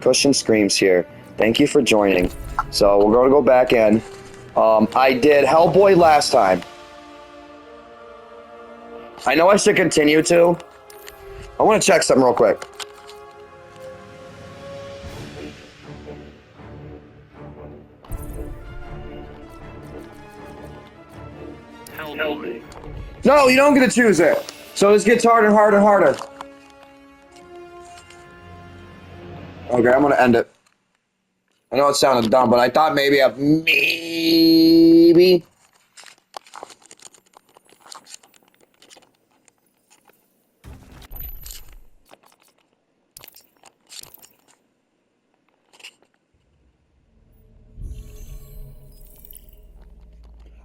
Cushion Screams here. Thank you for joining. So we're going to go back in. I did Hellboy last time. I know I should continue to. I want to check something real quick. Hellboy. No, you don't get to choose it. So this gets harder and harder and harder. Okay, I'm going to end it. I know it sounded dumb, but I thought maybe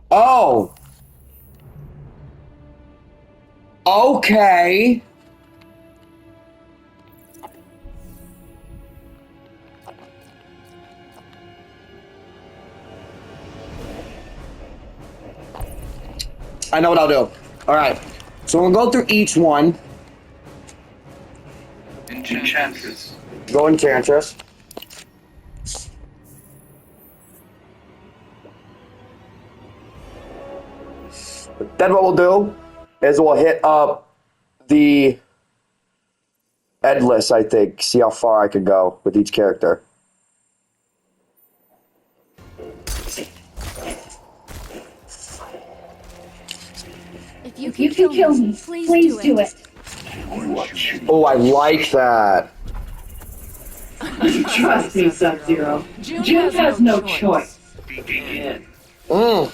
Oh. Okay. I know what I'll do. All right. So we'll go through each one. Enchantress. Go Enchantress. Then what we'll do is we'll hit up the Endless, I think. See how far I can go with each character. If you can kill me, please do it. Oh, I like that. Trust me, Sub-Zero. June has no choice. Begin. All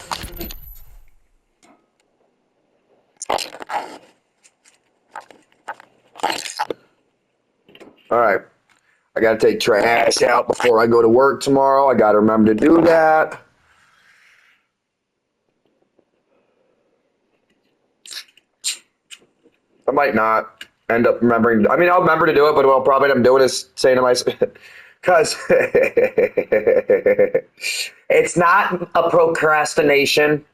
right. I got to take trash out before I go to work tomorrow. I got to remember to do that. I might not end up remembering. I mean, I'll remember to do it, but what I'll probably end up doing is saying to myself, because it's not a procrastination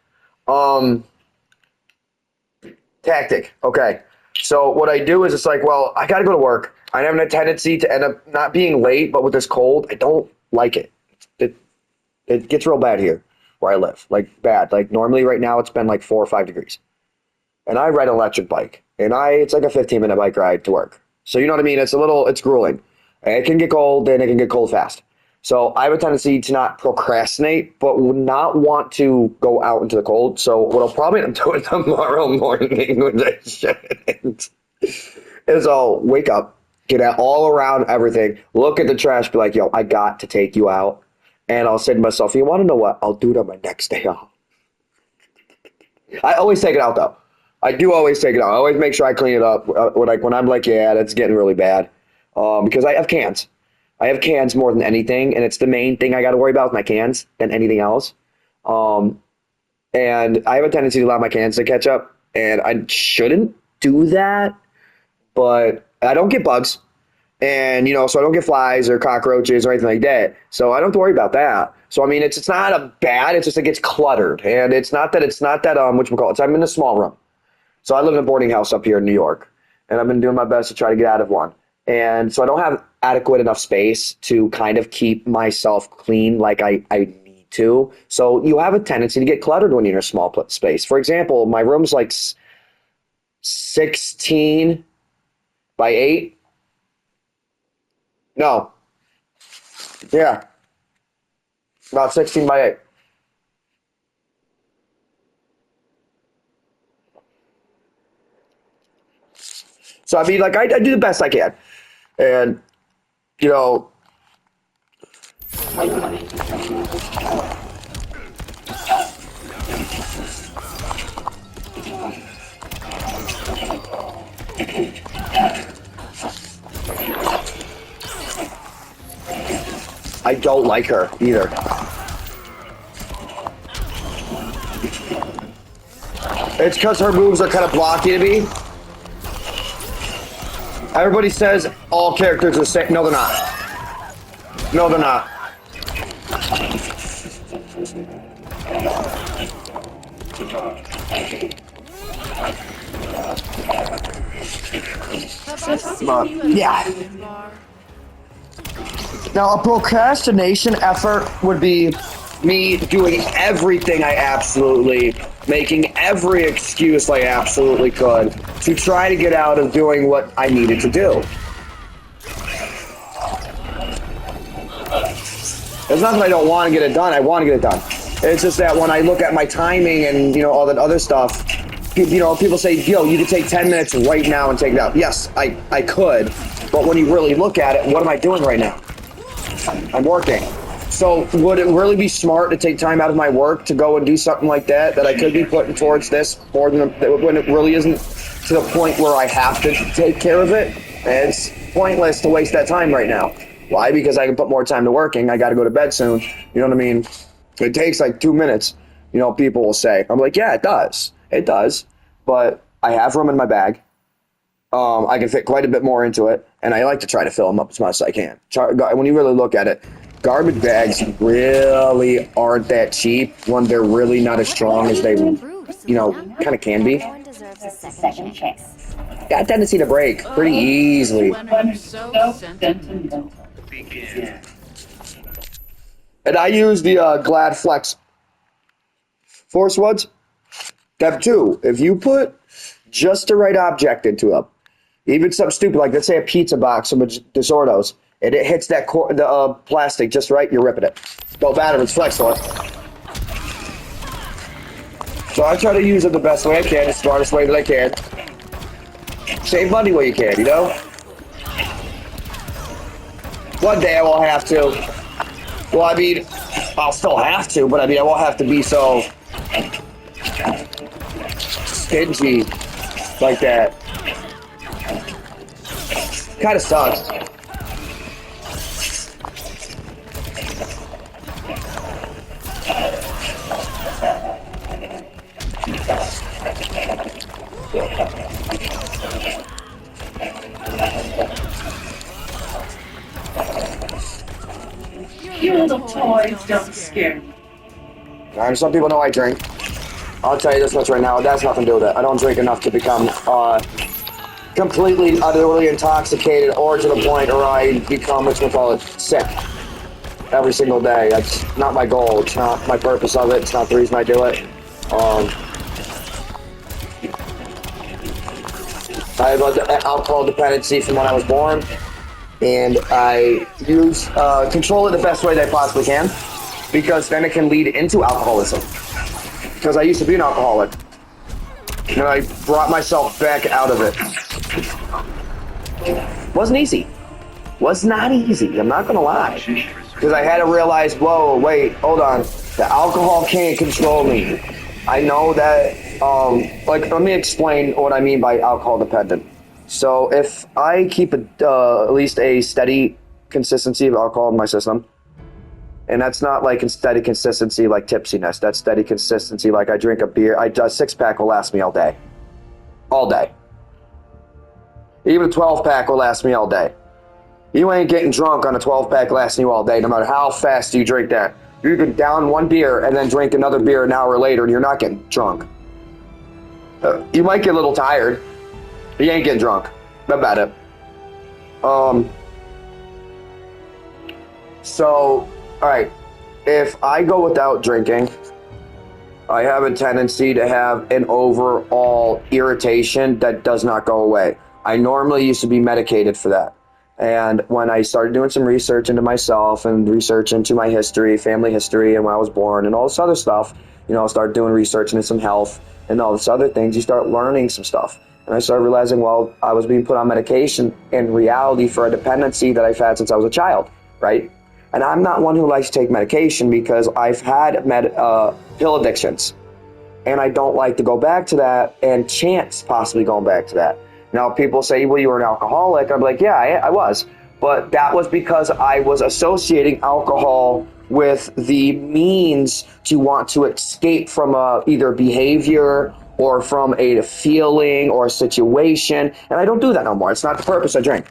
tactic. Okay. So what I do is it's like, well, I got to go to work. I have a tendency to end up not being late, but with this cold, I don't like it. It gets real bad here where I live. Like, bad. Like, normally right now it's been like 4 or 5 degrees. And I ride an electric bike. And it's like a 15-minute bike ride to work. So you know what I mean? It's grueling. It can get cold, and it can get cold fast. So I have a tendency to not procrastinate, but would not want to go out into the cold. So what I'll probably end up doing tomorrow morning, which I shouldn't, is I'll wake up, get out all around everything, look at the trash, be like, yo, I got to take you out. And I'll say to myself, you want to know what? I'll do it on my next day off. I always take it out, though. I do always take it out. I always make sure I clean it up when I'm like, yeah, that's getting really bad. Because I have cans. I have cans more than anything, and it's the main thing I got to worry about with my cans than anything else. And I have a tendency to allow my cans to catch up, and I shouldn't do that, but I don't get bugs. And, so I don't get flies or cockroaches or anything like that. So I don't have to worry about that. So, I mean, it's not a bad, it's just it gets cluttered. And it's not that, whatchamacallit, I'm in a small room. So I live in a boarding house up here in New York, and I've been doing my best to try to get out of one. And so I don't have adequate enough space to kind of keep myself clean like I need to. So you have a tendency to get cluttered when you're in a small space. For example, my room's like 16 by 8. No. Yeah. About 16 by 8. So, I mean, like, I do the best I can. And, I don't like her either. It's because her moves are kind of blocky to me. Everybody says all characters are the same. No, they're not. No, they're not. Have I seen you at Yeah. the bar? Now, a procrastination effort would be me doing everything making every excuse I absolutely could to try to get out of doing what I needed to do. It's not that I don't want to get it done. I want to get it done. It's just that when I look at my timing and, all that other stuff, people say, yo, you could take 10 minutes right now and take it out. Yes, I could. But when you really look at it, what am I doing right now? I'm working. So would it really be smart to take time out of my work to go and do something like that I could be putting towards this more than when it really isn't to the point where I have to take care of it? It's pointless to waste that time right now. Why? Because I can put more time to working. I got to go to bed soon. You know what I mean? It takes like 2 minutes, people will say. I'm like, yeah, it does. It does. But I have room in my bag. I can fit quite a bit more into it. And I like to try to fill them up as much as I can. When you really look at it, garbage bags really aren't that cheap when they're really not as strong as they, kind of can be. Everyone deserves a second chance. Got a tendency to break pretty easily. Begin. And I use the Glad Flex Force Woods. Step 2, if you put just the right object into them, even something stupid like, let's say, a pizza box of DeSortos, and it hits that the plastic just right, you're ripping it. Don't matter if it's Flex Force. So I try to use it the best way I can, the smartest way that I can. Save money where you can, One day I will have to. Well, I'll still have to, but I won't have to be so stingy like that. Kind of sucks. You little toys don't scare me. Some people know I drink. I'll tell you this much right now. That's nothing to do with it. I don't drink enough to become completely, utterly intoxicated or to the point where I become, sick every single day. That's not my goal. It's not my purpose of it. It's not the reason I do it. I have an alcohol dependency from when I was born, and I control it the best way that I possibly can, because then it can lead into alcoholism. Because I used to be an alcoholic, and I brought myself back out of it. Wasn't easy. Was not easy. I'm not gonna lie, because I had to realize, whoa, wait, hold on. The alcohol can't control me. I know that. Let me explain what I mean by alcohol dependent. So if I keep at least a steady consistency of alcohol in my system, and that's not like a steady consistency like tipsiness. That's steady consistency like I drink a beer. A 6-pack will last me all day. All day. Even a 12-pack will last me all day. You ain't getting drunk on a 12-pack lasting you all day, no matter how fast you drink that. You can down one beer and then drink another beer an hour later, and you're not getting drunk. You might get a little tired. You ain't getting drunk. That's about it. So, all right. If I go without drinking, I have a tendency to have an overall irritation that does not go away. I normally used to be medicated for that. And when I started doing some research into myself and research into my history, family history, and when I was born and all this other stuff, I started doing research into some health and all this other things, you start learning some stuff. And I started realizing, well, I was being put on medication in reality for a dependency that I've had since I was a child, right? And I'm not one who likes to take medication because I've had pill addictions. And I don't like to go back to that and chance possibly going back to that. Now, people say, well, you were an alcoholic. I'm like, yeah, I was. But that was because I was associating alcohol with the means to want to escape from either behavior or from a feeling or a situation. And I don't do that no more. It's not the purpose I drink.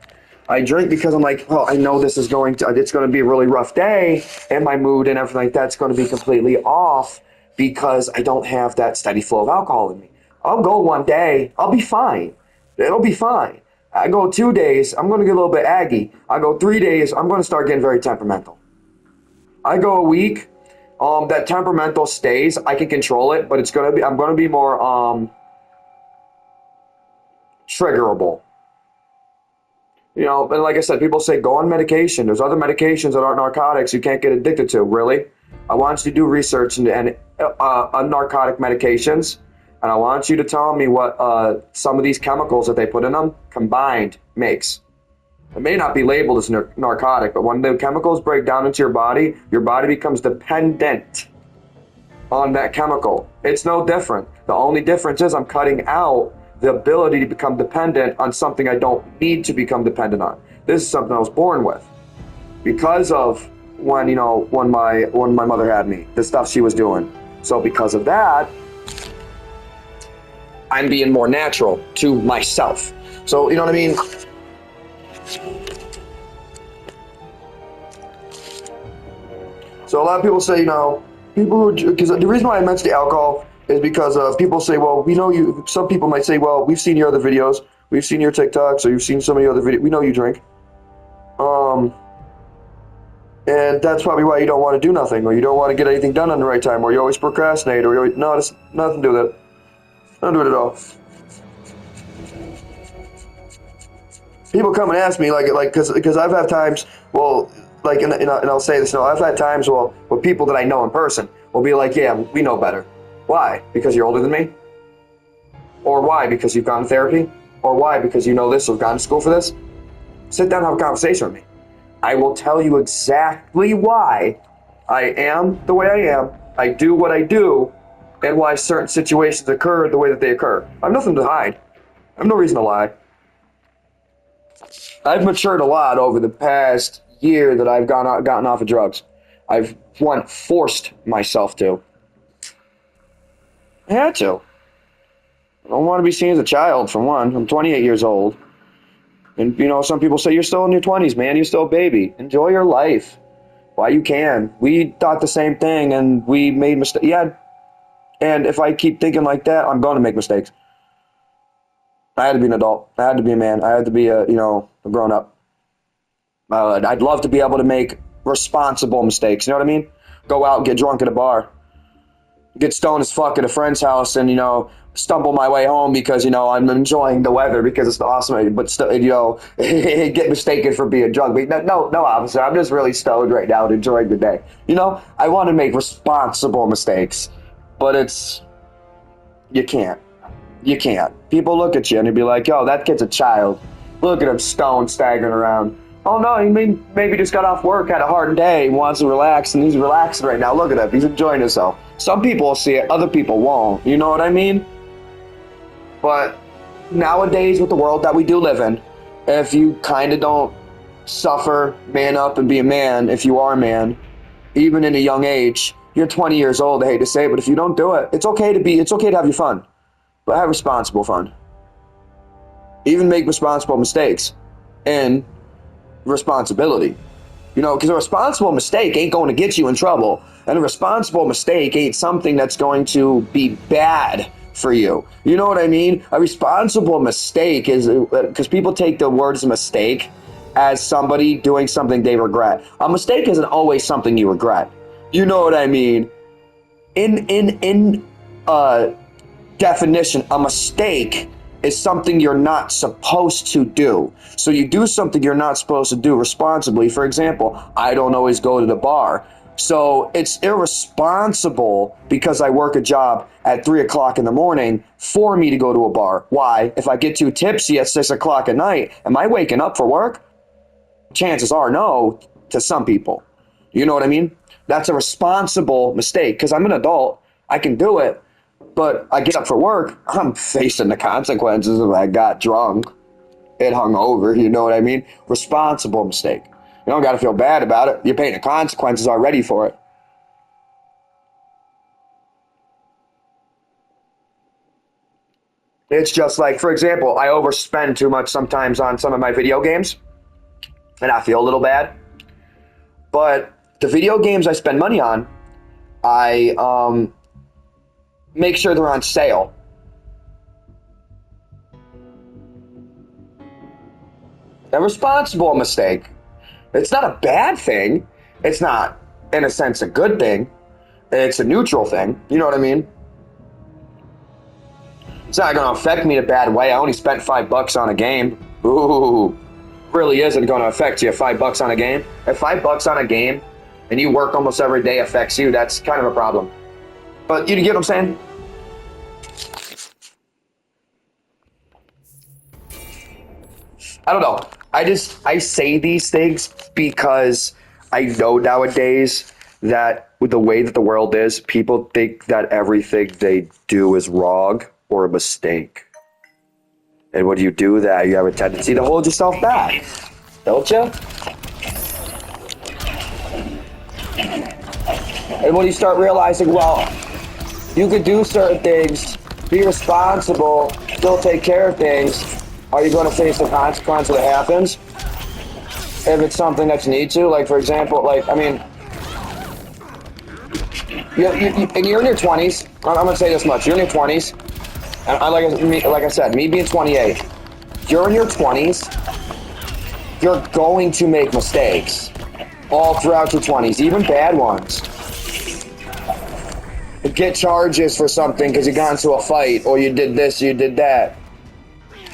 I drink because I'm like, well, I know it's going to be a really rough day, and my mood and everything like that's going to be completely off because I don't have that steady flow of alcohol in me. I'll go one day. I'll be fine. It'll be fine. I go 2 days, I'm going to get a little bit aggy. I go 3 days, I'm going to start getting very temperamental. I go a week, that temperamental stays. I can control it, but I'm going to be more triggerable. You know, and like I said, people say go on medication. There's other medications that aren't narcotics you can't get addicted to. Really? I want you to do research on narcotic medications, and I want you to tell me what some of these chemicals that they put in them combined makes. It may not be labeled as narcotic, but when the chemicals break down into your body becomes dependent on that chemical. It's no different. The only difference is I'm cutting out the ability to become dependent on something I don't need to become dependent on. This is something I was born with because of when my mother had me, the stuff she was doing. So because of that, I'm being more natural to myself. So you know what I mean? So a lot of people say, because the reason why I mentioned the alcohol is because people say, well, we know you. Some people might say, well, we've seen your other videos, we've seen your TikToks, or you've seen some of your other videos. We know you drink, and that's probably why you don't want to do nothing, or you don't want to get anything done on the right time, or you always procrastinate, or no, it's nothing to do with it. Nothing to do with it at all. People come and ask me because I've had times, well, and I'll say this, I've had times, with people that I know in person will be like, yeah, we know better. Why? Because you're older than me? Or why? Because you've gone to therapy? Or why? Because you know this or gone to school for this? Sit down and have a conversation with me. I will tell you exactly why I am the way I am, I do what I do, and why certain situations occur the way that they occur. I have nothing to hide. I have no reason to lie. I've matured a lot over the past year that I've gotten off of drugs. I've forced myself to. I had to. I don't want to be seen as a child, for one. I'm 28 years old. And, some people say, you're still in your 20s, man. You're still a baby. Enjoy your life while you can. We thought the same thing, and we made mistakes. Yeah, and if I keep thinking like that, I'm going to make mistakes. I had to be an adult. I had to be a man. I had to be a grown-up. I'd love to be able to make responsible mistakes. You know what I mean? Go out and get drunk at a bar. Get stoned as fuck at a friend's house and, stumble my way home because, I'm enjoying the weather because it's awesome. But, get mistaken for being drunk. But no, officer, I'm just really stoned right now and enjoying the day. I want to make responsible mistakes. But you can't. You can't. People look at you and they'd be like, yo, that kid's a child. Look at him stoned, staggering around. Oh no, he maybe just got off work, had a hard day, wants to relax, and he's relaxing right now. Look at him, he's enjoying himself. Some people will see it, other people won't. You know what I mean? But nowadays, with the world that we do live in, if you kind of don't suffer, man up, and be a man, if you are a man, even in a young age, you're 20 years old, I hate to say it, but if you don't do it, it's okay to have your fun. But have responsible fun. Even make responsible mistakes. And responsibility. Because a responsible mistake ain't going to get you in trouble. And a responsible mistake ain't something that's going to be bad for you. You know what I mean? A responsible mistake is, because people take the words mistake as somebody doing something they regret. A mistake isn't always something you regret. You know what I mean? In definition, a mistake is something you're not supposed to do. So you do something you're not supposed to do responsibly. For example, I don't always go to the bar. So it's irresponsible because I work a job at 3 o'clock in the morning for me to go to a bar. Why? If I get too tipsy at 6 o'clock at night, am I waking up for work? Chances are no to some people. You know what I mean? That's a responsible mistake because I'm an adult. I can do it. But I get up for work, I'm facing the consequences if I got drunk and hung over, you know what I mean? Responsible mistake. You don't got to feel bad about it. You're paying the consequences already for it. It's just like, for example, I overspend too much sometimes on some of my video games, and I feel a little bad. But the video games I spend money on, I make sure they're on sale. A responsible mistake. It's not a bad thing. It's not, in a sense, a good thing. It's a neutral thing. You know what I mean? It's not going to affect me in a bad way. I only spent $5 on a game. Ooh, really isn't going to affect you. $5 on a game. If $5 on a game and you work almost every day affects you, that's kind of a problem. But you get what I'm saying? I don't know. I say these things because I know nowadays that with the way that the world is, people think that everything they do is wrong or a mistake. And when you do that, you have a tendency to hold yourself back, don't you? And when you start realizing, well, you could do certain things, be responsible, still take care of things, are you going to face the consequence that happens? If it's something that you need to, like for example, like, I mean, you're in your 20s, I'm going to say this much, you're in your 20s, and like I said, me being 28, you're in your 20s, you're going to make mistakes all throughout your 20s, even bad ones. You get charges for something because you got into a fight, or you did this, you did that.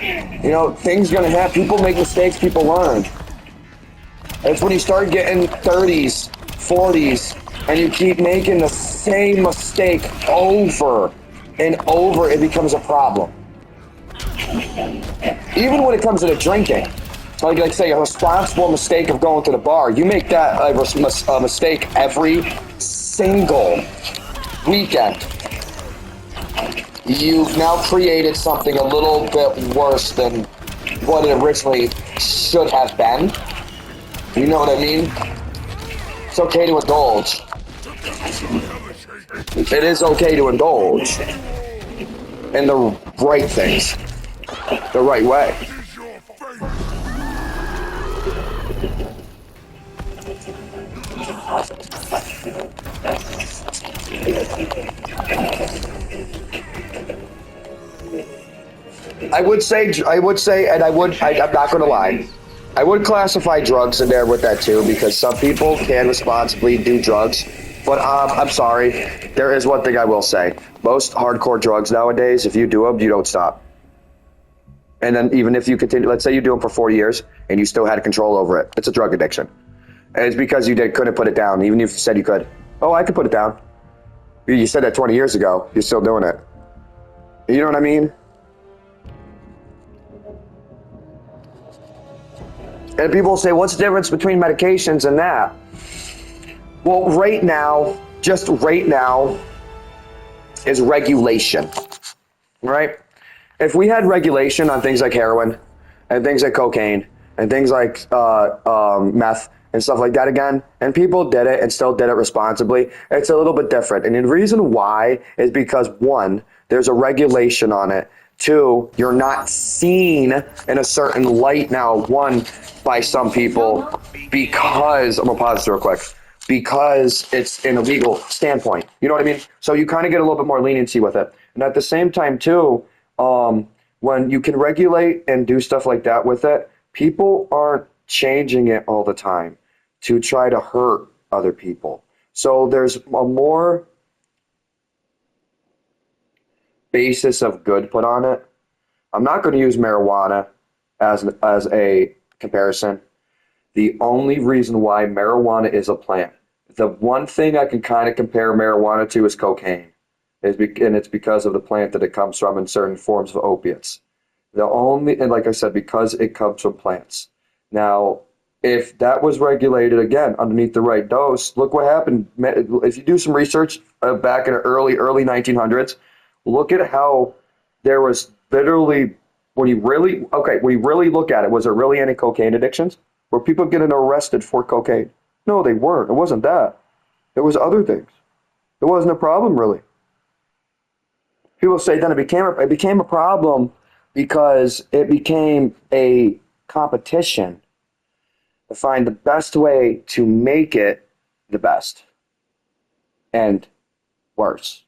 You know, things gonna happen. People make mistakes, people learn. It's when you start getting 30s, 40s, and you keep making the same mistake over and over, it becomes a problem. Even when it comes to the drinking, like say a responsible mistake of going to the bar, you make that a mistake every single weekend. You've now created something a little bit worse than what it originally should have been. You know what I mean? It's okay to indulge. It is okay to indulge in the right things, the right way. I'm not going to lie, I would classify drugs in there with that too, because some people can responsibly do drugs. But I'm sorry, there is one thing I will say. Most hardcore drugs nowadays, if you do them, you don't stop. And then even if you continue, let's say you do them for 40 years and you still had control over it, it's a drug addiction. And it's because you couldn't put it down, even if you said you could. Oh, I could put it down. You said that 20 years ago, you're still doing it. You know what I mean? And people say, what's the difference between medications and that? Well, right now, just right now, is regulation, right? If we had regulation on things like heroin and things like cocaine and things like meth and stuff like that again, and people did it and still did it responsibly, it's a little bit different. And the reason why is because, one, there's a regulation on it. Two, you're not seen in a certain light now, one, by some people because, I'm going to pause this real quick, because it's an illegal standpoint. You know what I mean? So you kind of get a little bit more leniency with it. And at the same time, too, when you can regulate and do stuff like that with it, people aren't changing it all the time to try to hurt other people. So there's a more basis of good put on it. I'm not going to use marijuana as a comparison. The only reason why marijuana is a plant, the one thing I can kind of compare marijuana to is cocaine, and it's because of the plant that it comes from and certain forms of opiates. And like I said, because it comes from plants. Now, if that was regulated again underneath the right dose, look what happened. If you do some research back in the early 1900s, look at how there was literally, when you really look at it, was there really any cocaine addictions? Were people getting arrested for cocaine? No, they weren't. It wasn't that. It was other things. It wasn't a problem, really. People say then it became a problem because it became a competition to find the best way to make it the best and worse.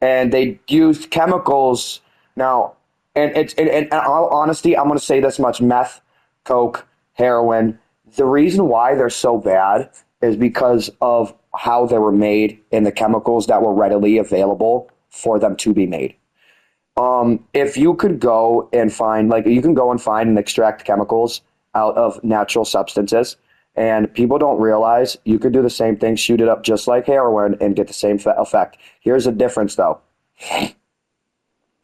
And they used chemicals now, and in all honesty, I'm going to say this much: meth coke, heroin. The reason why they're so bad is because of how they were made and the chemicals that were readily available for them to be made. If you could go and find, like, you can go and find and extract chemicals out of natural substances, and people don't realize you could do the same thing, shoot it up just like heroin, and get the same effect. Here's the difference, though.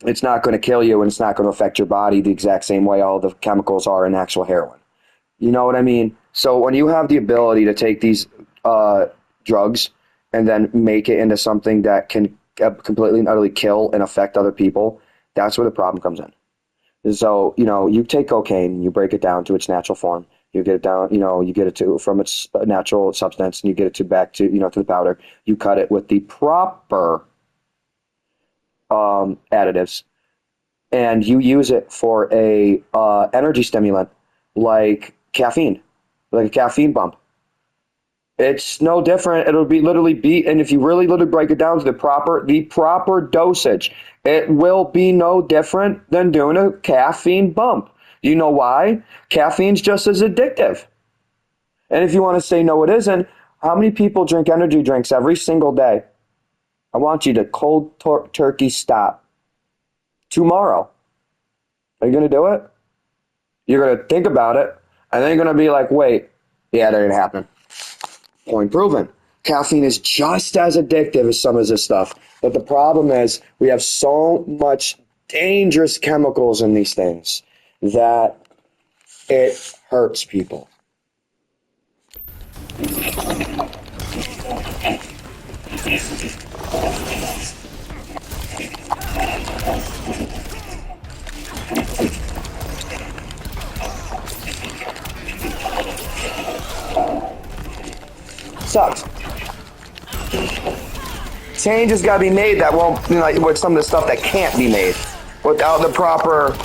It's not going to kill you, and it's not going to affect your body the exact same way all the chemicals are in actual heroin. You know what I mean? So when you have the ability to take these drugs and then make it into something that can completely and utterly kill and affect other people, that's where the problem comes in. So, you take cocaine, you break it down to its natural form, you get it down, you get it to from its natural substance, and you get it to back to, to the powder. You cut it with the proper additives, and you use it for a energy stimulant like caffeine, like a caffeine bump. It's no different. It'll be literally and if you really break it down to the proper dosage, it will be no different than doing a caffeine bump. You know why? Caffeine's just as addictive. And if you want to say no, it isn't, how many people drink energy drinks every single day? I want you to cold turkey stop. Tomorrow. Are you going to do it? You're going to think about it, and then you're going to be like, wait, yeah, that didn't happen. Point proven. Caffeine is just as addictive as some of this stuff. But the problem is we have so much dangerous chemicals in these things that it hurts people. Sucks. Change has got to be made that won't, with some of the stuff that can't be made without the proper,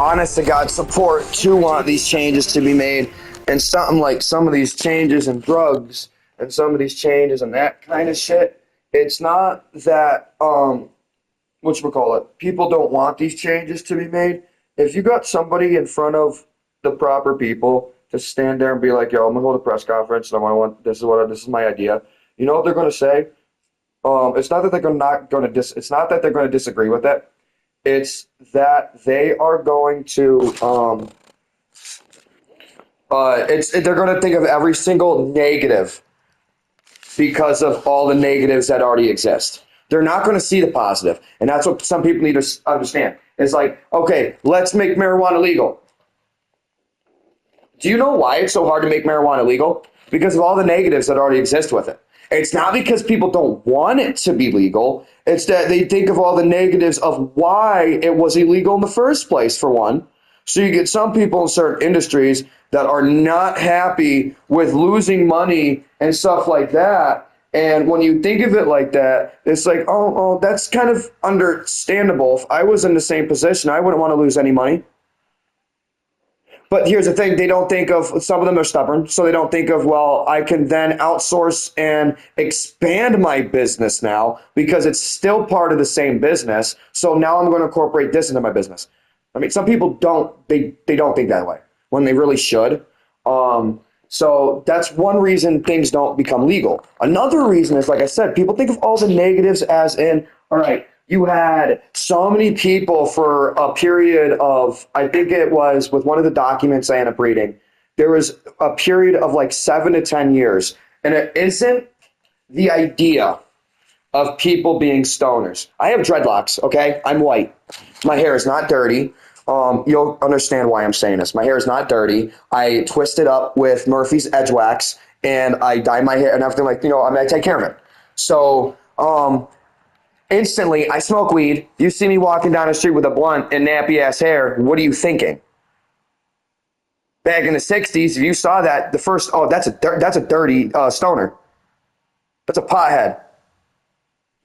honest to God support to want these changes to be made. And something like some of these changes in drugs and some of these changes and that kind of shit, it's not that, people don't want these changes to be made. If you got somebody in front of the proper people to stand there and be like, yo, I'm gonna hold a press conference and this is my idea. You know what they're gonna say? It's not that it's not that they're gonna disagree with it. It's that they are going to they're gonna think of every single negative because of all the negatives that already exist. They're not gonna see the positive. And that's what some people need to understand. It's like, okay, let's make marijuana legal. Do you know why it's so hard to make marijuana legal? Because of all the negatives that already exist with it. It's not because people don't want it to be legal. It's that they think of all the negatives of why it was illegal in the first place, for one. So you get some people in certain industries that are not happy with losing money and stuff like that. And when you think of it like that, it's like, oh, that's kind of understandable. If I was in the same position, I wouldn't want to lose any money. But here's the thing, they don't think of, some of them are stubborn, so they don't think of, well, I can then outsource and expand my business now because it's still part of the same business. So now I'm going to incorporate this into my business. I mean, some people they don't think that way when they really should. So that's one reason things don't become legal. Another reason is, like I said, people think of all the negatives as in, all right, you had so many people for a period of, I think it was with one of the documents I ended up reading, there was a period of like 7 to 10 years. And it isn't the idea of people being stoners. I have dreadlocks, okay? I'm white. My hair is not dirty. You'll understand why I'm saying this. My hair is not dirty. I twist it up with Murphy's Edge Wax and I dye my hair and everything I take care of it. So, instantly, I smoke weed. You see me walking down the street with a blunt and nappy ass hair. What are you thinking? Back in the 60s, if you saw that, that's a dirty stoner. That's a pothead.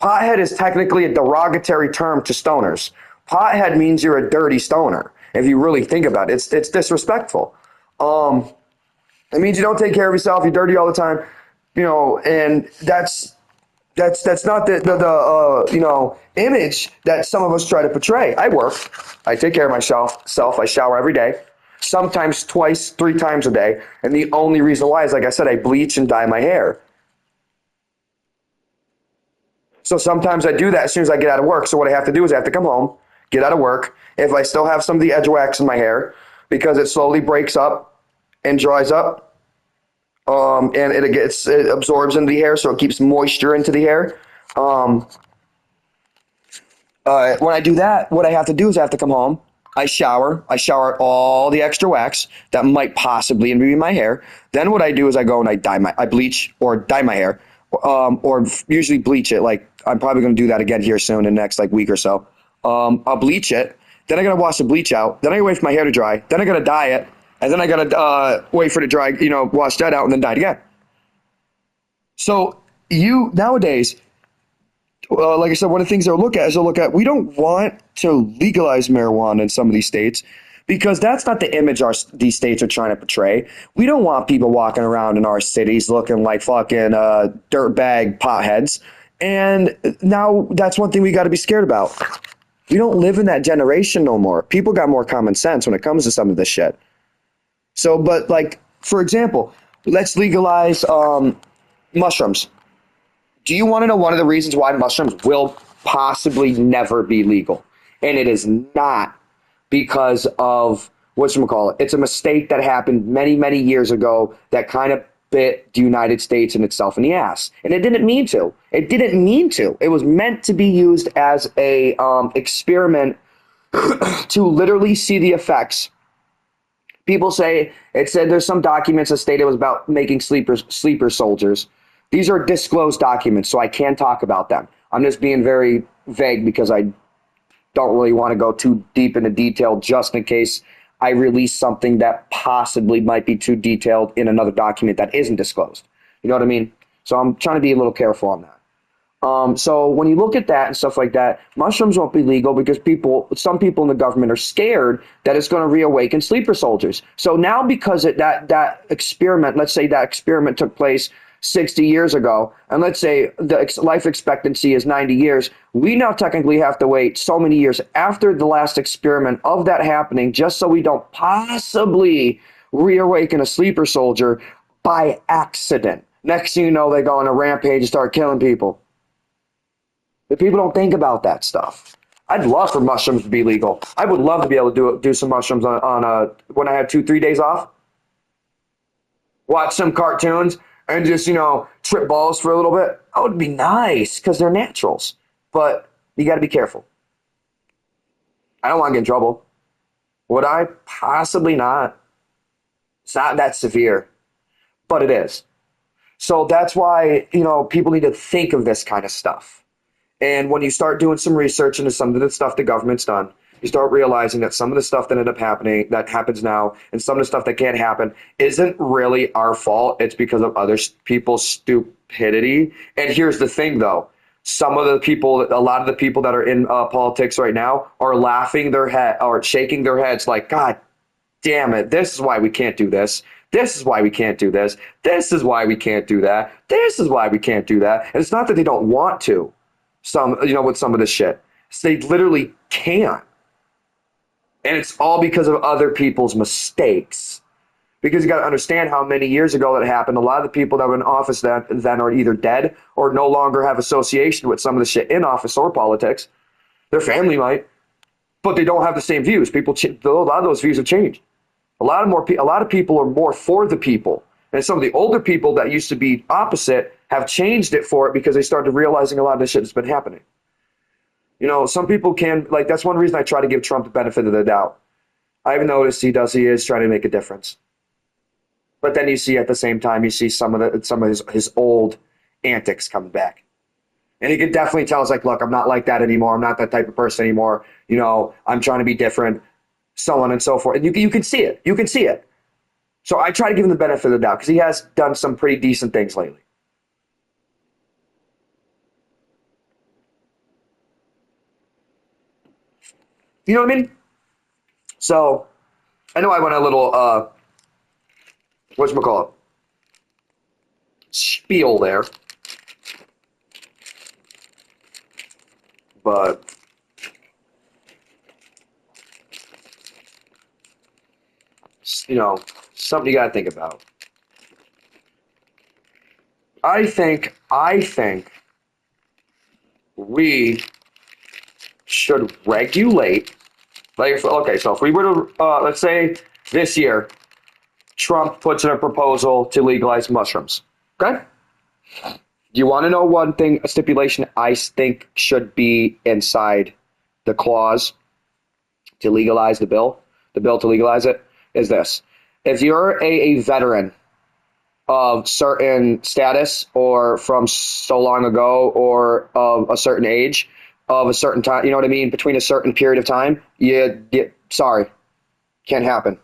Pothead is technically a derogatory term to stoners. Pothead means you're a dirty stoner. If you really think about it, it's disrespectful. It means you don't take care of yourself. You're dirty all the time, and that's That's not the image that some of us try to portray. I work. I take care of myself. I shower every day, sometimes twice, 3 times a day. And the only reason why is, like I said, I bleach and dye my hair. So sometimes I do that as soon as I get out of work. So what I have to do is I have to come home, get out of work. If I still have some of the edge wax in my hair, because it slowly breaks up and dries up, and it absorbs into the hair, so it keeps moisture into the hair. Um, when I do that, what I have to do is I have to come home. I shower all the extra wax that might possibly be in my hair. Then what I do is I go and I bleach or dye my hair, or usually bleach it. Like I'm probably going to do that again here soon in the next like week or so. I'll bleach it. Then I got to wash the bleach out. Then I wait for my hair to dry. Then I got to dye it, and then I got to wait for it to dry. Wash that out and then dye it again. So you nowadays, like I said, one of the things they'll look at is we don't want to legalize marijuana in some of these states because that's not the image these states are trying to portray. We don't want people walking around in our cities looking like fucking dirtbag potheads. And now that's one thing we got to be scared about. We don't live in that generation no more. People got more common sense when it comes to some of this shit. So, but like, for example, let's legalize mushrooms. Do you want to know one of the reasons why mushrooms will possibly never be legal? And it is not because of whatchamacallit. It's a mistake that happened many, many years ago that kind of bit the United States and itself in the ass. And it didn't mean to. It didn't mean to. It was meant to be used as a experiment to literally see the effects. People say, it said there's some documents that state it was about making sleeper soldiers. These are disclosed documents, so I can't talk about them. I'm just being very vague because I don't really want to go too deep into detail just in case I release something that possibly might be too detailed in another document that isn't disclosed. You know what I mean? So I'm trying to be a little careful on that. So when you look at that and stuff like that, mushrooms won't be legal because some people in the government are scared that it's going to reawaken sleeper soldiers. So now because that experiment, let's say that experiment took place 60 years ago, and let's say the life expectancy is 90 years, we now technically have to wait so many years after the last experiment of that happening just so we don't possibly reawaken a sleeper soldier by accident. Next thing you know, they go on a rampage and start killing people. But people don't think about that stuff. I'd love for mushrooms to be legal. I would love to be able to do some mushrooms on when I have 2-3 days off. Watch some cartoons and just, trip balls for a little bit. That would be nice because they're naturals. But you got to be careful. I don't want to get in trouble. Would I? Possibly not. It's not that severe, but it is. So that's why, people need to think of this kind of stuff. And when you start doing some research into some of the stuff the government's done, you start realizing that some of the stuff that that happens now, and some of the stuff that can't happen isn't really our fault. It's because of other people's stupidity. And here's the thing, though. A lot of the people that are in politics right now are laughing their head or shaking their heads like, God damn it, this is why we can't do this. This is why we can't do this. This is why we can't do that. This is why we can't do that. And it's not that they don't want to, with some of this shit. They literally can't. And it's all because of other people's mistakes. Because you got to understand how many years ago that happened. A lot of the people that were in office then are either dead or no longer have association with some of the shit in office or politics. Their family might, but they don't have the same views. A lot of those views have changed. A lot of people are more for the people. And some of the older people that used to be opposite have changed it for it because they started realizing a lot of this shit that's been happening. Some people that's one reason I try to give Trump the benefit of the doubt. I've noticed he is trying to make a difference. But then you see at the same time, you see some of his old antics coming back. And he can definitely tell us like, look, I'm not like that anymore. I'm not that type of person anymore. I'm trying to be different, so on and so forth. And you can see it. You can see it. So I try to give him the benefit of the doubt because he has done some pretty decent things lately. You know what I mean? So I know I went a little, whatchamacallit, spiel there. but you know, something you got to think about. I think we should regulate. Like, okay, so if we were to, let's say this year, Trump puts in a proposal to legalize mushrooms. Okay? Do you want to know one thing, a stipulation I think should be inside the clause to legalize the bill to legalize it, is this. If you're a veteran of certain status or from so long ago or of a certain age, of a certain time, you know what I mean, between a certain period of time, sorry, can't happen.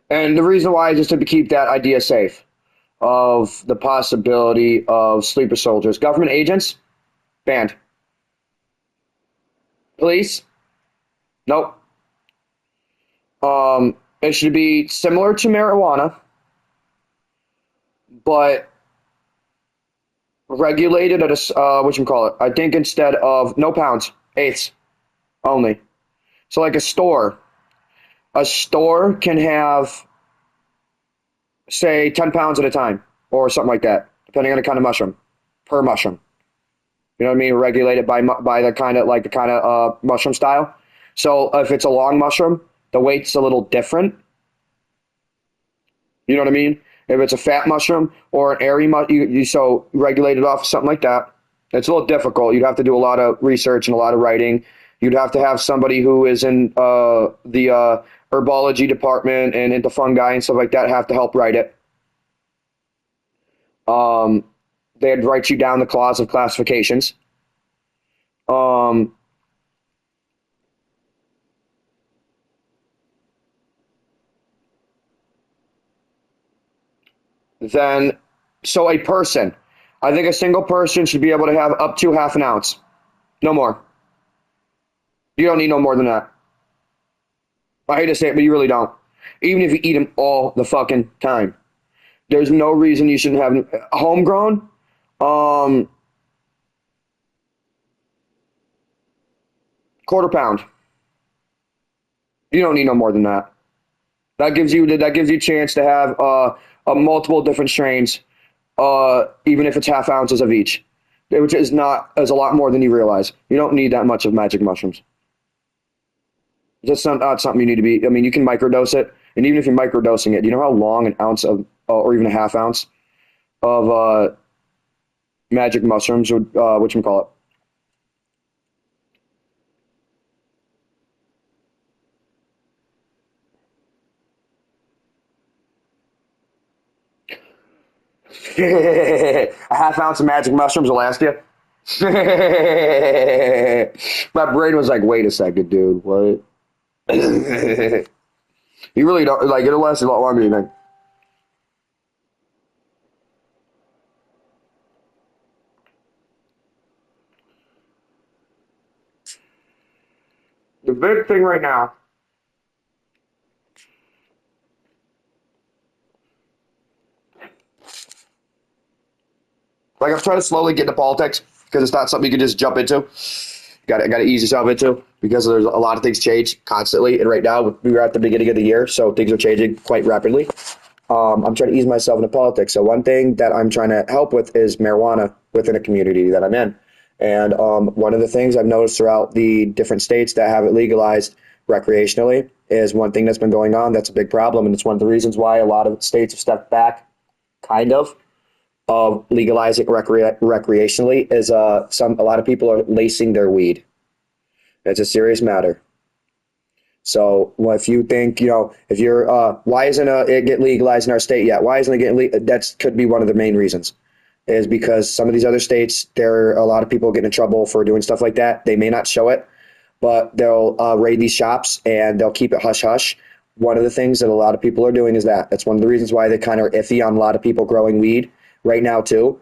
And the reason why is just to keep that idea safe of the possibility of sleeper soldiers. Government agents, banned. Police, nope. It should be similar to marijuana, but regulated at a, I think instead of no pounds, eighths only. So like a store can have, say, 10 pounds at a time or something like that, depending on the kind of mushroom, per mushroom. You know what I mean? Regulated by the kind of mushroom style. So if it's a long mushroom, the weight's a little different. You know what I mean? If it's a fat mushroom or an airy mushroom, so regulated off something like that. It's a little difficult. You'd have to do a lot of research and a lot of writing. You'd have to have somebody who is in the herbology department and into fungi and stuff like that have to help write it. They'd write you down the clause of classifications. So I think a single person should be able to have up to half an ounce. No more. You don't need no more than that. I hate to say it, but you really don't. Even if you eat them all the fucking time. There's no reason you shouldn't have homegrown. Quarter pound. You don't need no more than that. That gives you a chance to have multiple different strains, even if it's half ounces of each, which is a lot more than you realize. You don't need that much of magic mushrooms. That's not something you need to be. I mean, you can microdose it, and even if you're microdosing it, do you know how long an ounce of, or even a half ounce of magic mushrooms would, whatchamacallit? A half ounce of magic mushrooms will last you. My brain was like, wait a second, dude, what? You really don't, like, it'll last a lot longer than you think. The big thing right now, like, I'm trying to slowly get into politics because it's not something you can just jump into. Got to ease yourself into, because there's a lot of things change constantly. And right now, we were at the beginning of the year, so things are changing quite rapidly. I'm trying to ease myself into politics. So one thing that I'm trying to help with is marijuana within a community that I'm in. And one of the things I've noticed throughout the different states that have it legalized recreationally is one thing that's been going on that's a big problem. And it's one of the reasons why a lot of states have stepped back, kind of legalizing recreationally, is a lot of people are lacing their weed. It's a serious matter. So if you think, if you're, why isn't it get legalized in our state yet? Why isn't it getting that could be one of the main reasons, is because some of these other states, there are a lot of people getting in trouble for doing stuff like that. They may not show it, but they'll raid these shops and they'll keep it hush hush. One of the things that a lot of people are doing is that's one of the reasons why they kind of are iffy on a lot of people growing weed right now too.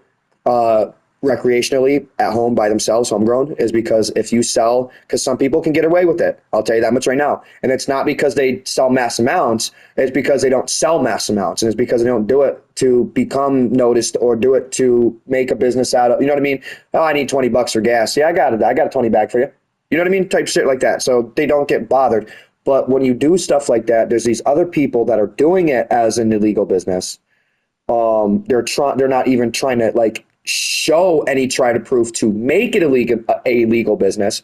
recreationally at home by themselves, homegrown, is because if you sell, because some people can get away with it. I'll tell you that much right now. And it's not because they sell mass amounts. It's because they don't sell mass amounts. And it's because they don't do it to become noticed or do it to make a business out of, you know what I mean? Oh, I need $20 for gas. Yeah, I got it. I got a 20 bag for you. You know what I mean? Type shit like that. So they don't get bothered. But when you do stuff like that, there's these other people that are doing it as an illegal business. They're not even trying to like show any try to prove to make it a legal business,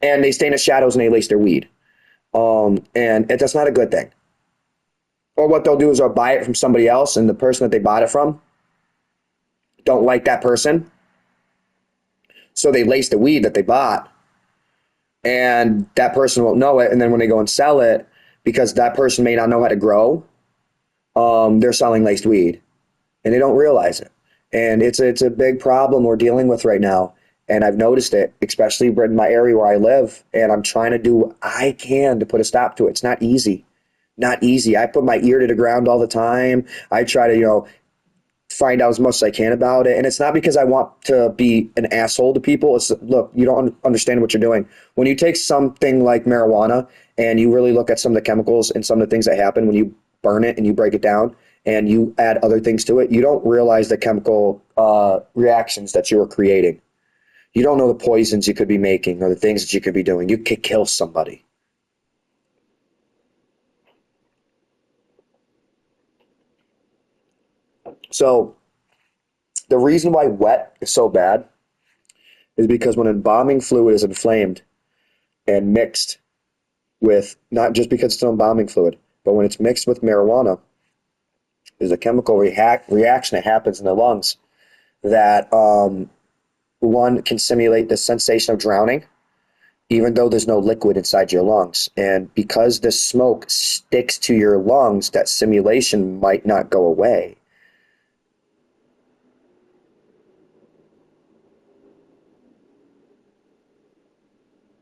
and they stay in the shadows and they lace their weed, that's not a good thing. Or what they'll do is they'll buy it from somebody else, and the person that they bought it from don't like that person, so they lace the weed that they bought, and that person won't know it, and then when they go and sell it, because that person may not know how to grow, they're selling laced weed, and they don't realize it. And it's a big problem we're dealing with right now. And I've noticed it, especially in my area where I live. And I'm trying to do what I can to put a stop to it. It's not easy. Not easy. I put my ear to the ground all the time. I try to, find out as much as I can about it. And it's not because I want to be an asshole to people. It's, look, you don't understand what you're doing. When you take something like marijuana and you really look at some of the chemicals and some of the things that happen when you burn it and you break it down and you add other things to it, you don't realize the chemical reactions that you are creating. You don't know the poisons you could be making or the things that you could be doing. You could kill somebody. So the reason why wet is so bad is because when embalming fluid is inflamed and mixed with, not just because it's an embalming fluid, but when it's mixed with marijuana, there's a chemical reaction that happens in the lungs that one can simulate the sensation of drowning, even though there's no liquid inside your lungs. And because the smoke sticks to your lungs, that simulation might not go away.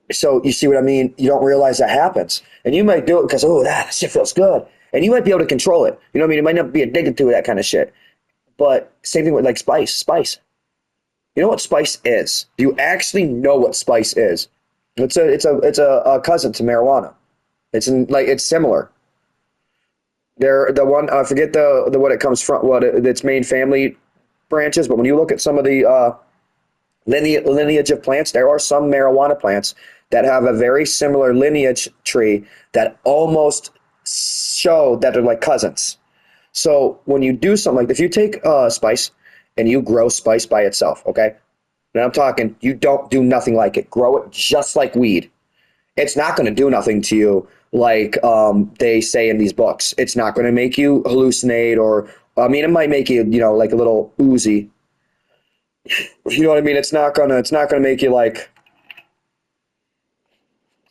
So you see what I mean? You don't realize that happens. And you might do it because, that shit feels good. And you might be able to control it. You know what I mean? You might not be addicted to that kind of shit. But same thing with like spice. You know what spice is? Do you actually know what spice is? It's a cousin to marijuana. It's similar. They're the one, I forget the what it comes from, what its main family branches, but when you look at some of the lineage of plants, there are some marijuana plants that have a very similar lineage tree that almost show that they're like cousins. So when you do something like, if you take spice and you grow spice by itself, okay? And I'm talking, you don't do nothing like it. Grow it just like weed. It's not going to do nothing to you like they say in these books. It's not going to make you hallucinate or, it might make you, like a little oozy. You know what I mean? It's not gonna make you like,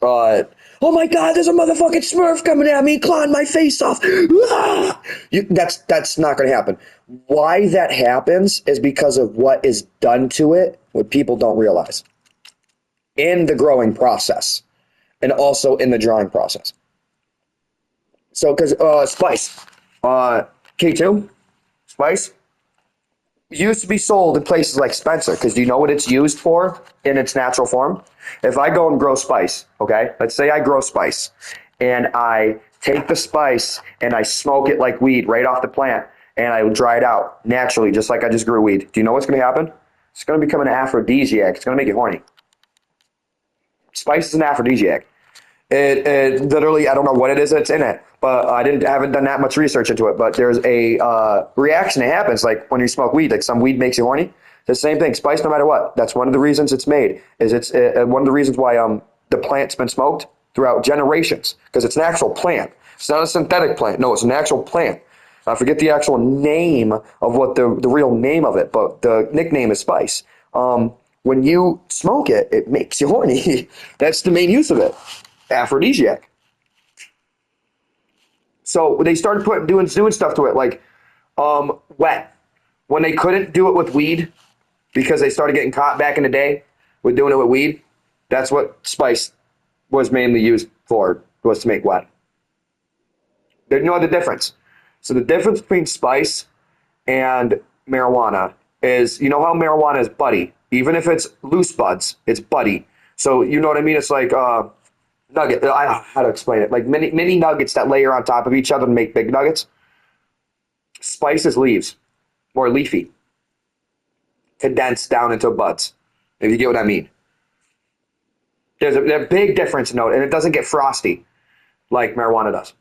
oh my God, there's a motherfucking Smurf coming at me, clawing my face off. Ah! That's not gonna happen. Why that happens is because of what is done to it, what people don't realize in the growing process, and also in the drying process. So, because spice, K2, spice, used to be sold in places like Spencer, because do you know what it's used for in its natural form? If I go and grow spice, okay, let's say I grow spice and I take the spice and I smoke it like weed right off the plant and I dry it out naturally, just like I just grew weed. Do you know what's going to happen? It's going to become an aphrodisiac. It's going to make you horny. Spice is an aphrodisiac. It literally, I don't know what it is that's in it, but I haven't done that much research into it. But there's a reaction that happens, like when you smoke weed, like some weed makes you horny. It's the same thing. Spice, no matter what. That's one of the reasons it's made. It's one of the reasons why the plant's been smoked throughout generations, because it's an actual plant. It's not a synthetic plant. No, it's an actual plant. I forget the actual name of what the real name of it, but the nickname is spice. When you smoke it, it makes you horny. That's the main use of it. Aphrodisiac. So they started doing stuff to it, like wet. When they couldn't do it with weed, because they started getting caught back in the day with doing it with weed, that's what spice was mainly used for, was to make wet. There's no other difference. So the difference between spice and marijuana is, you know how marijuana is buddy. Even if it's loose buds, it's buddy. So you know what I mean? It's like nugget. I don't know how to explain it. Like mini nuggets that layer on top of each other to make big nuggets. Spice is leaves, more leafy, condensed down into buds. If you get what I mean. There's a big difference in note, and it doesn't get frosty like marijuana does.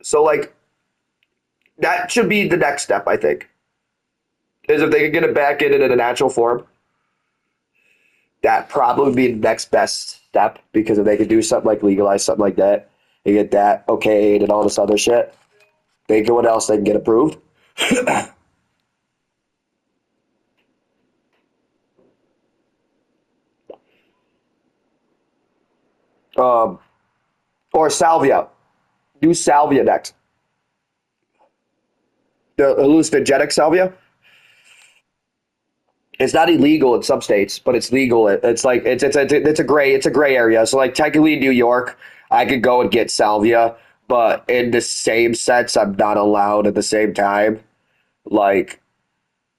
So like that should be the next step, I think. Is if they could get it back in a natural form, that probably would be the next best step because if they could do something like legalize something like that, they get that okayed and all this other shit. Think of what else they can get approved. um, or salvia. Do salvia next. The hallucinogenic salvia. It's not illegal in some states, but it's legal. It's like it's a gray area. So like technically in New York, I could go and get salvia, but in the same sense, I'm not allowed at the same time. Like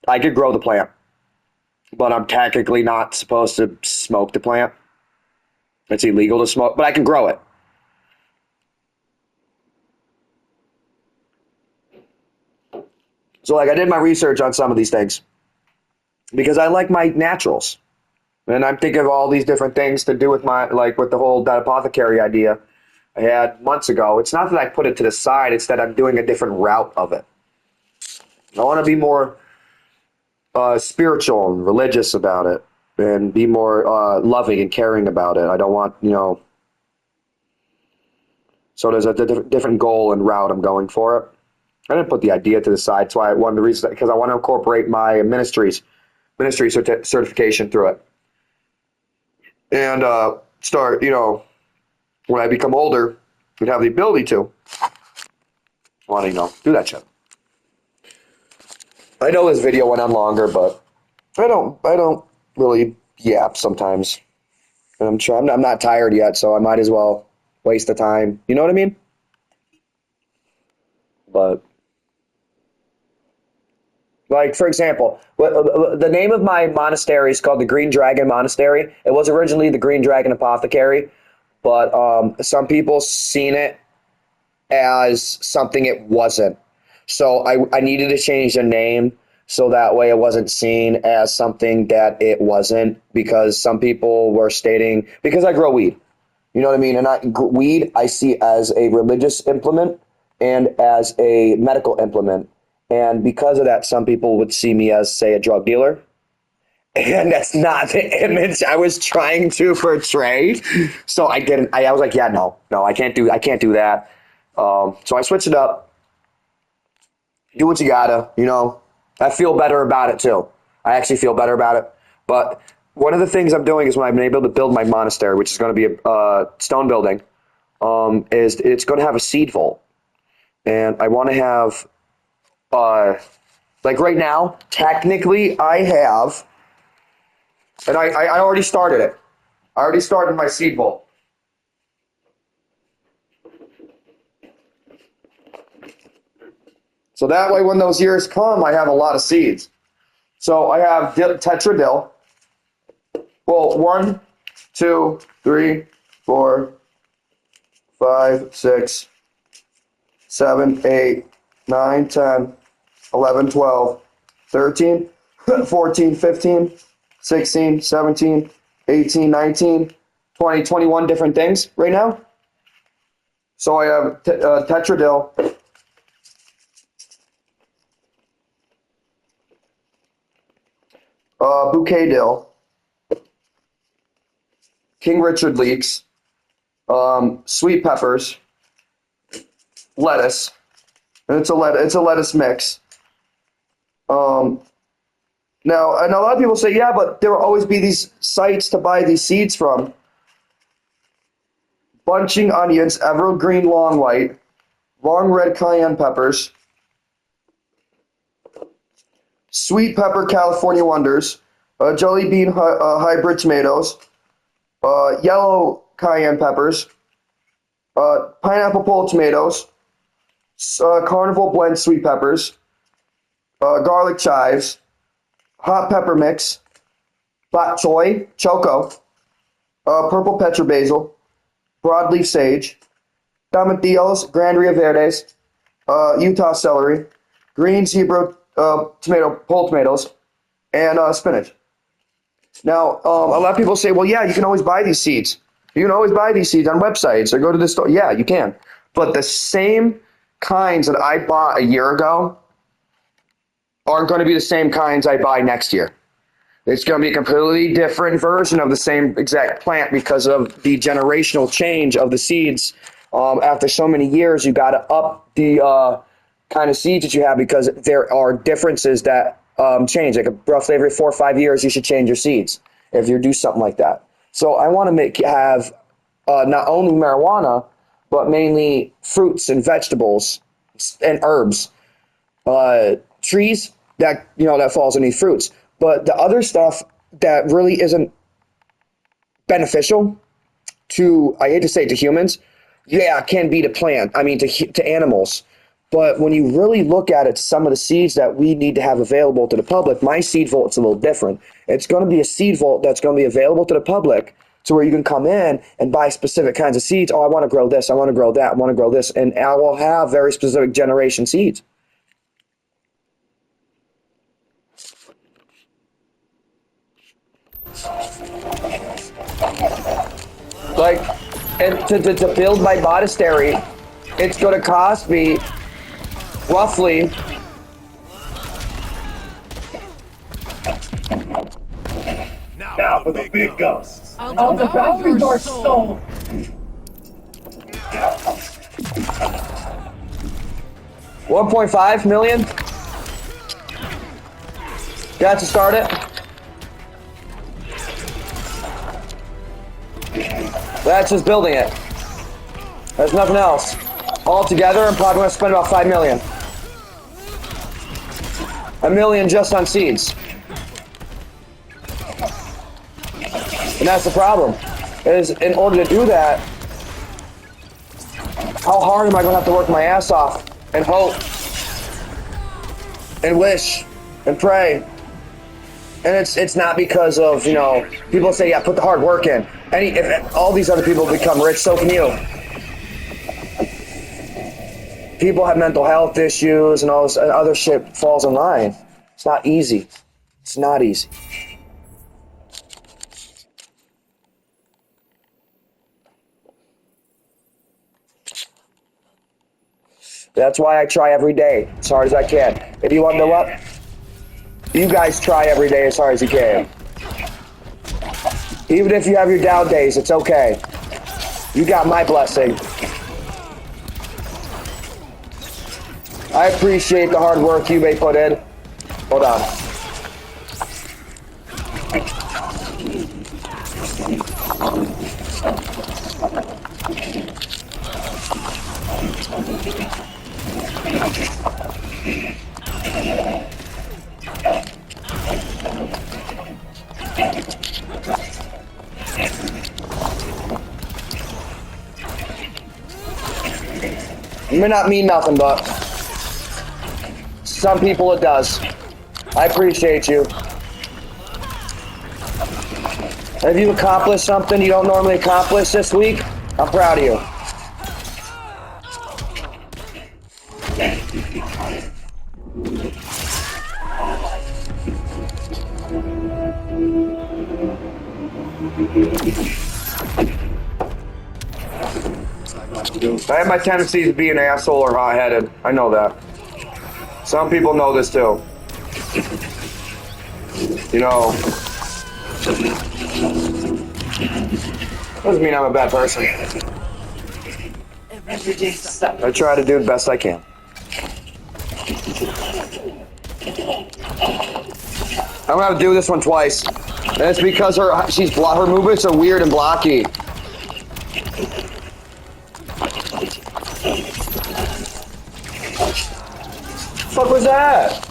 I could grow the plant, but I'm technically not supposed to smoke the plant. It's illegal to smoke, but I can grow it. So like I did my research on some of these things because I like my naturals. And I'm thinking of all these different things to do with my, like with the whole that apothecary idea I had months ago. It's not that I put it to the side, it's that I'm doing a different route of it. I want to be more spiritual and religious about it and be more loving and caring about it. I don't want, so there's a different goal and route I'm going for it. I didn't put the idea to the side. That's why one of the reasons, because I want to incorporate my ministry certification through it. And start, when I become older and have the ability to, I want to, do that shit. I know this video went on longer, but I don't really yap sometimes. And I'm not tired yet, so I might as well waste the time. You know what I mean? But like, for example, the name of my monastery is called the Green Dragon Monastery. It was originally the Green Dragon Apothecary, but some people seen it as something it wasn't. So I needed to change the name so that way it wasn't seen as something that it wasn't, because some people were stating, because I grow weed, you know what I mean? And weed I see as a religious implement and as a medical implement. And because of that, some people would see me as, say, a drug dealer. And that's not the image I was trying to portray. So I didn't. I was like, yeah, no, I can't do that. So I switched it up. Do what you gotta, I feel better about it too. I actually feel better about it. But one of the things I'm doing is when I've been able to build my monastery, which is going to be a stone building, is it's going to have a seed vault. And I want to have, like right now, technically I have, and I already started it. I already started my seed vault. So that way when those years come, I have a lot of seeds. So I have tetradill. Well, 1, 2, 3, 4, 5, 6, 7, 8, 9, 10, 11, 12, 13, 14, 15, 16, 17, 18, 19, 20, 21 different things right now. So I have tetradill, bouquet dill, King Richard leeks, sweet peppers, lettuce, and it's a lettuce mix. Now, and a lot of people say, yeah, but there will always be these sites to buy these seeds from. Bunching onions, evergreen long white, long red cayenne peppers, sweet pepper California wonders, jelly bean hybrid tomatoes, yellow cayenne peppers, Pineapple pole tomatoes, carnival blend sweet peppers, garlic chives, hot pepper mix, bok choy, choco, purple petra basil, broadleaf sage, tomatillos, Grandria verdes, Utah celery, green zebra pole tomatoes, and spinach. Now, a lot of people say, well, yeah, you can always buy these seeds. You can always buy these seeds on websites or go to the store. Yeah, you can. But the same kinds that I bought a year ago aren't going to be the same kinds I buy next year. It's going to be a completely different version of the same exact plant because of the generational change of the seeds. After so many years, you got to up the kind of seeds that you have because there are differences that change. Like roughly every 4 or 5 years, you should change your seeds if you do something like that. So I want to have not only marijuana, but mainly fruits and vegetables and herbs, trees that falls underneath fruits. But the other stuff that really isn't beneficial to, I hate to say it, to humans, yeah, it can be to animals. But when you really look at it, some of the seeds that we need to have available to the public, my seed vault's a little different. It's going to be a seed vault that's going to be available to the public to where you can come in and buy specific kinds of seeds. Oh, I want to grow this. I want to grow that. I want to grow this. And I will have very specific generation seeds. Like, and to build my monastery, it's going to cost me roughly Now for the big guns. I'll devour your soul. $1.5 million. Got to start it. That's just building it. There's nothing else. Altogether, I'm probably going to spend about $5 million. $1 million just on seeds. And that's the problem. Is in order to do that, how hard am I going to have to work my ass off and hope and wish and pray? And it's not because of, people say, yeah, put the hard work in. If all these other people become rich, so can you. People have mental health issues and all this other shit falls in line. It's not easy. It's not easy. That's why I try every day as hard as I can. If you want to know what? You guys try every day as hard as you can. Even if you have your down days, it's okay. You got my blessing. I appreciate the hard work you may put in. Hold on. It may not mean nothing, but some people it does. I appreciate you. Have you accomplished something you don't normally accomplish this week? I'm proud of you. I have my tendencies to be an asshole or hot-headed. I know that. Some people know this too. Doesn't mean I'm a bad person. I try to do the best I can. I'm gonna have to do this one twice. And it's because her movements are weird and blocky. What the fuck was that?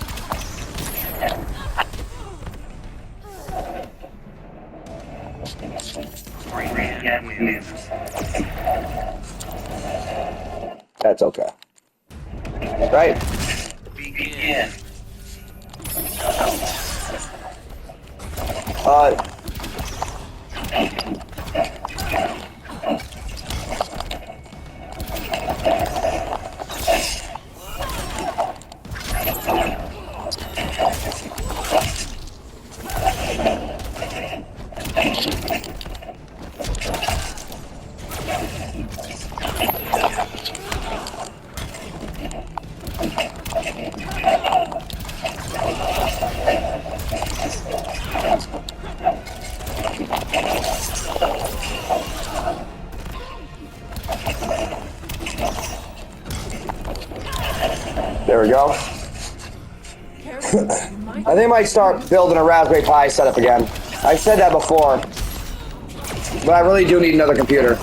That's okay. Right? Begin. There we go. I think I might start building a Raspberry Pi setup again. I've said that before, but I really do need another computer.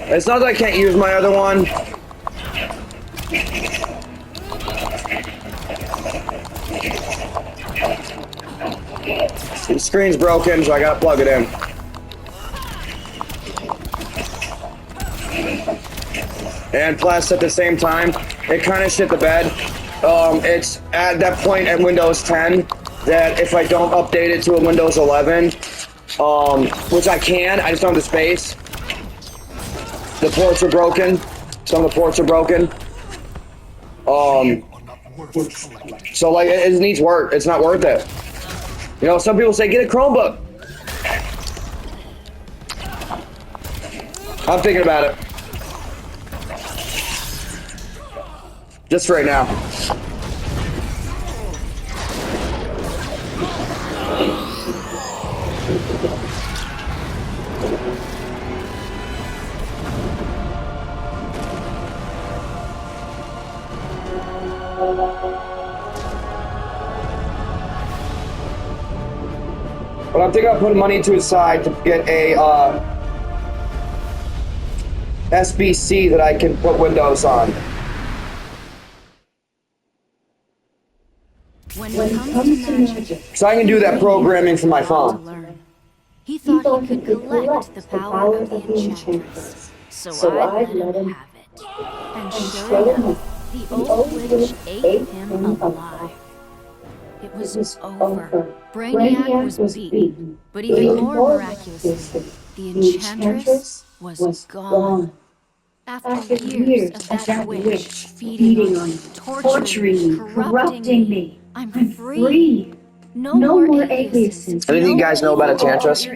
It's not that I can't use my other one. The screen's broken, so I gotta plug it in. And plus, at the same time, it kind of shit the bed. It's at that point at Windows 10 that if I don't update it to a Windows 11, which I can, I just don't have the space. The ports are broken. Some of the ports are broken. So like it needs work. It's not worth it. You know, some people say get a Chromebook. I'm thinking about it. Just for right now. But I'm thinking of putting money to his side to get a SBC that I can put Windows on. When it comes to magic, So I can do that programming from my to phone. learn. He thought he could collect the power of the enchantress, so I let him have it. And sure enough, the old witch ate him alive. It was over. Brainiac was beaten, but even more miraculously, the enchantress was gone. After years of that witch feeding on me, torturing me, corrupting me, I'm free. No more aliases. Anything you guys know about Enchantress?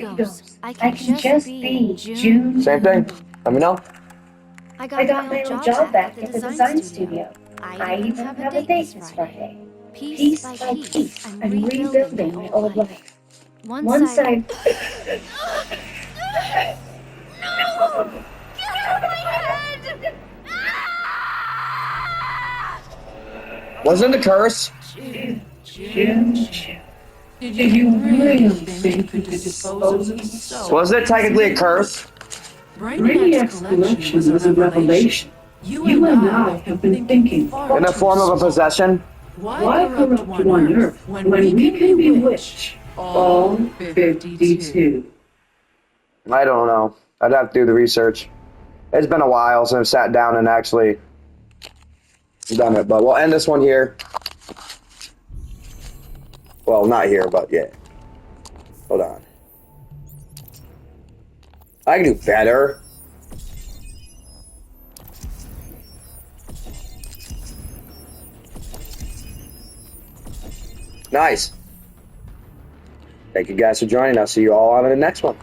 I can just be June. Same thing. Let me know. I got my old job back at the design studio. I even have a date this Friday. Piece by piece, I'm rebuilding my old life. Once I... No! Get out of my head! Wasn't it a curse? June. Did you really think you could dispose of me so? Wasn't it technically a curse? Brainiac's collection was a revelation. You and I have been thinking far In the form of a possession? Why corrupt one Earth when we can bewitch all 52? I don't know. I'd have to do the research. It's been a while since I've sat down and actually done it, but we'll end this one here. Well, not here, but yeah. Hold on. I can do better. Nice. Thank you guys for joining. I'll see you all on the next one.